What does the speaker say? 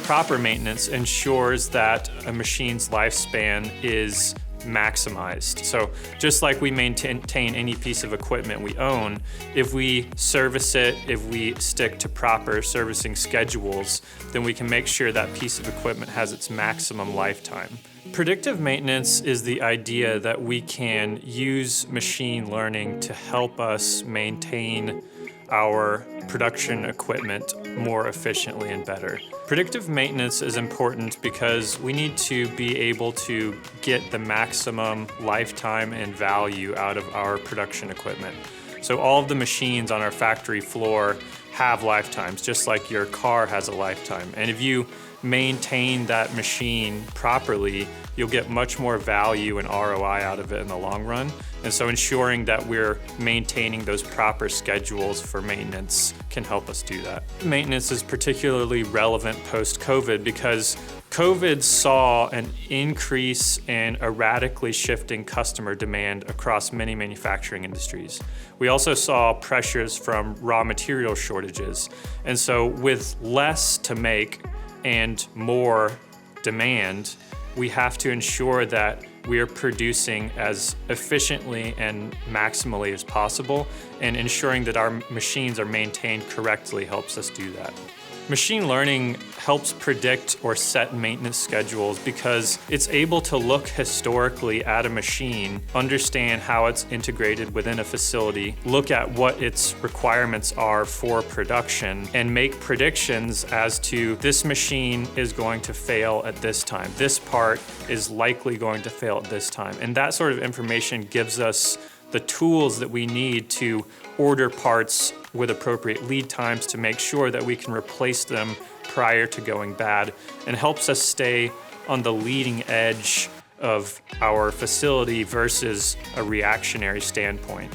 Proper maintenance ensures that a machine's lifespan is maximized. So just like we maintain any piece of equipment we own, if we service it, if we stick to proper servicing schedules, then we can make sure that piece of equipment has its maximum lifetime. Predictive maintenance is the idea that we can use machine learning to help us maintain our production equipment more efficiently and better. Predictive maintenance is important because we need to be able to get the maximum lifetime and value out of our production equipment. So all of the machines on our factory floor have lifetimes, just like your car has a lifetime. And if you maintain that machine properly, you'll get much more value and ROI out of it in the long run. And so ensuring that we're maintaining those proper schedules for maintenance can help us do that. Maintenance is particularly relevant post-COVID because COVID saw an increase in erratically shifting customer demand across many manufacturing industries. We also saw pressures from raw material shortages. And so with less to make and more demand, we have to ensure that we are producing as efficiently and maximally as possible, and ensuring that our machines are maintained correctly helps us do that. Machine learning helps predict or set maintenance schedules because it's able to look historically at a machine, understand how it's integrated within a facility, look at what its requirements are for production, and make predictions as to this machine is going to fail at this time. This part is likely going to fail at this time. And that sort of information gives us the tools that we need to order parts with appropriate lead times to make sure that we can replace them prior to going bad, and helps us stay on the leading edge of our facility versus a reactionary standpoint.